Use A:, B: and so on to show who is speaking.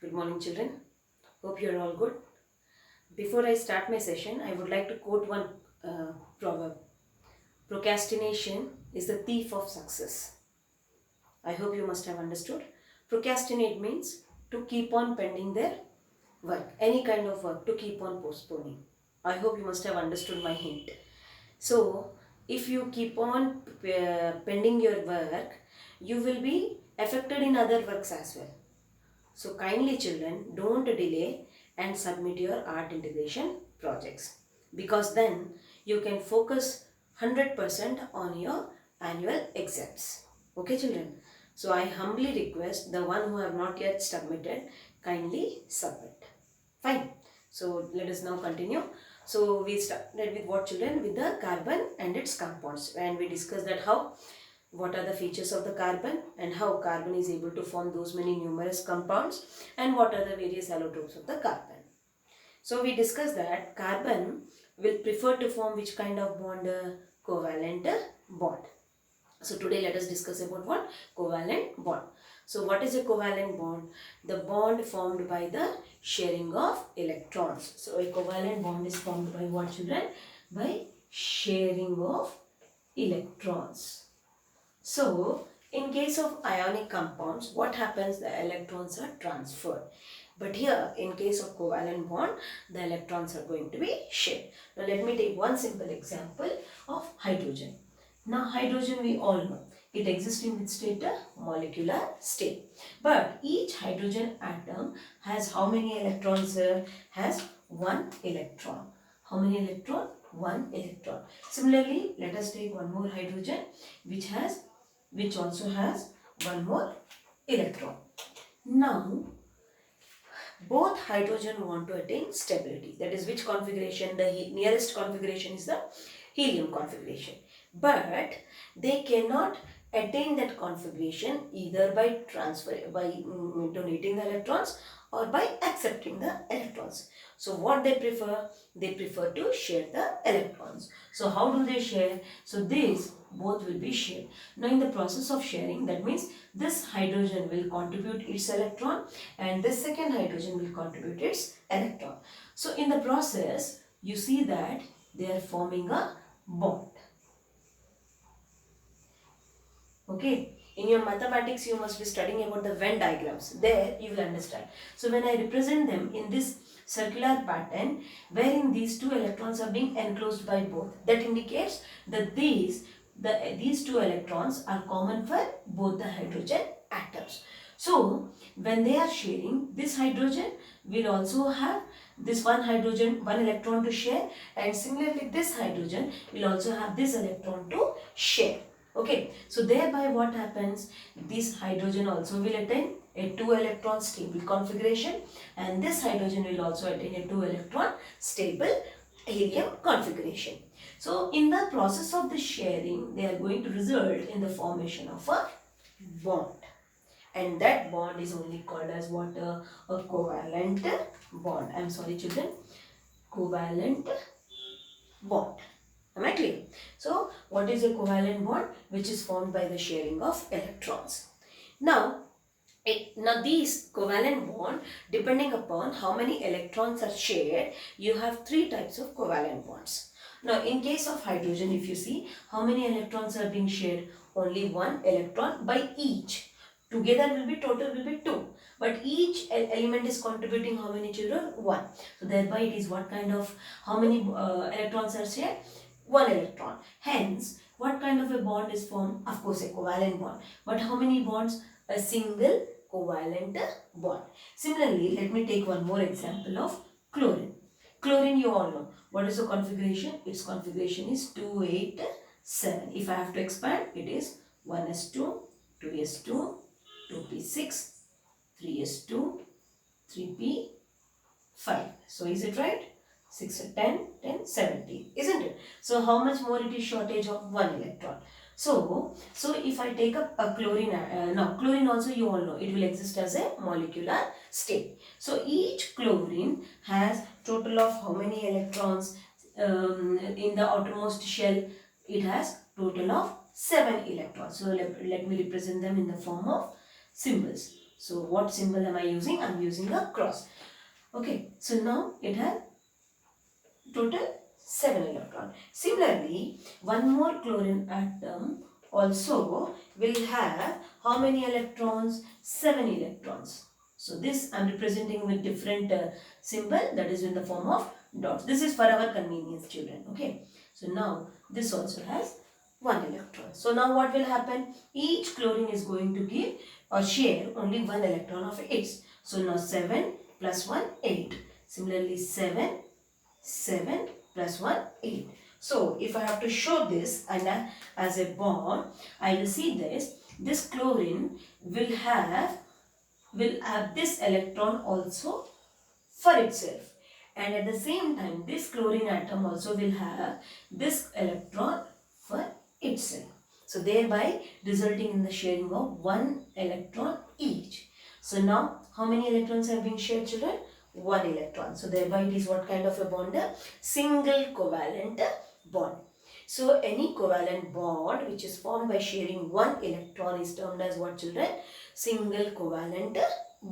A: Good morning, children. Hope you're all good. Before I start my session, I would like to quote one proverb. Procrastination is the thief of success. I hope you must have understood. Procrastinate means to keep on pending their work, any kind of work, to keep on postponing. I hope you must have understood my hint. So, if you keep on pending your work, you will be affected in other works as well. So kindly children, don't delay and submit your art integration projects, because then you can focus 100% on your annual exams. Okay children. So I humbly request the one who have not yet submitted, kindly submit. Fine. So let us now continue. So we started with what children? With the carbon and its compounds, and we discussed that what are the features of the carbon and how carbon is able to form those many numerous compounds, and what are the various allotropes of the carbon. So we discussed that carbon will prefer to form which kind of bond? Covalent bond. So today let us discuss about what? Covalent bond. So what is a covalent bond? The bond formed by the sharing of electrons. So a covalent bond is formed by what children? By sharing of electrons. So, in case of ionic compounds, what happens? The electrons are transferred. But here, in case of covalent bond, the electrons are going to be shared. Now, let me take one simple example of hydrogen. Now, hydrogen we all know. It exists in which state? Molecular state. But each hydrogen atom has how many electrons? Has one electron. How many electron? One electron. Similarly, let us take one more hydrogen which also has one more electron. Now, both hydrogen want to attain stability. That is which configuration? The nearest configuration is the helium configuration. But they cannot attain that configuration either by donating the electrons or by accepting the electrons. So what they prefer? They prefer to share the electrons. So how do they share? So these both will be shared. Now in the process of sharing, that means this hydrogen will contribute its electron and this second hydrogen will contribute its electron. So in the process, you see that they are forming a bond. Okay. In your mathematics, you must be studying about the Venn diagrams. There you will understand. So when I represent them in this circular pattern, wherein these two electrons are being enclosed by both, that indicates that these two electrons are common for both the hydrogen atoms. So when they are sharing, this hydrogen will also have this one electron to share, and similarly this hydrogen will also have this electron to share. Okay, so thereby what happens? This hydrogen also will attain a 2 electron stable configuration, and this hydrogen will also attain a 2 electron stable helium configuration. So in the process of the sharing, they are going to result in the formation of a bond, and that bond is only called as what? A covalent bond. I am sorry children, covalent bond. Am I clear? So, what is a covalent bond? Which is formed by the sharing of electrons. Now these covalent bond, depending upon how many electrons are shared, you have three types of covalent bonds. Now, in case of hydrogen, if you see, how many electrons are being shared? Only one electron by each. Together total will be 2. But each element is contributing how many children? 1. So, thereby it is what kind of, how many electrons are shared? 1 electron. Hence, what kind of a bond is formed? Of course, a covalent bond. But how many bonds? A single covalent bond. Similarly, let me take one more example of chlorine. Chlorine, you all know. What is the configuration? Its configuration is 287. If I have to expand, it is 1s2, 2s2, 2p6, 3s2, 3p5. So, is it right? 6, 10, 10, 17, isn't it? So, how much more it is shortage of 1 electron? So if I take up a chlorine, now chlorine also you all know, it will exist as a molecular state. So, each chlorine has total of how many electrons? In the outermost shell, it has total of 7 electrons. So, let me represent them in the form of symbols. So what symbol am I using? I am using a cross. Okay, so now it has total 7 electrons. Similarly, one more chlorine atom also will have how many electrons? 7 electrons. So this I am representing with different symbol, that is in the form of dots. This is for our convenience, children. Okay. So now this also has 1 electron. So now what will happen? Each chlorine is going to give or share only 1 electron of its. So now 7 plus 1, 8. Similarly 7 plus 1, 8. So if I have to show this and as a bond, I will see this chlorine will have this electron also for itself, and at the same time this chlorine atom also will have this electron for itself. So thereby resulting in the sharing of 1 electron each. So now how many electrons have been shared, children? 1 electron. So thereby it is what kind of a bond? A single covalent bond. So any covalent bond which is formed by sharing 1 electron is termed as what, children? Single covalent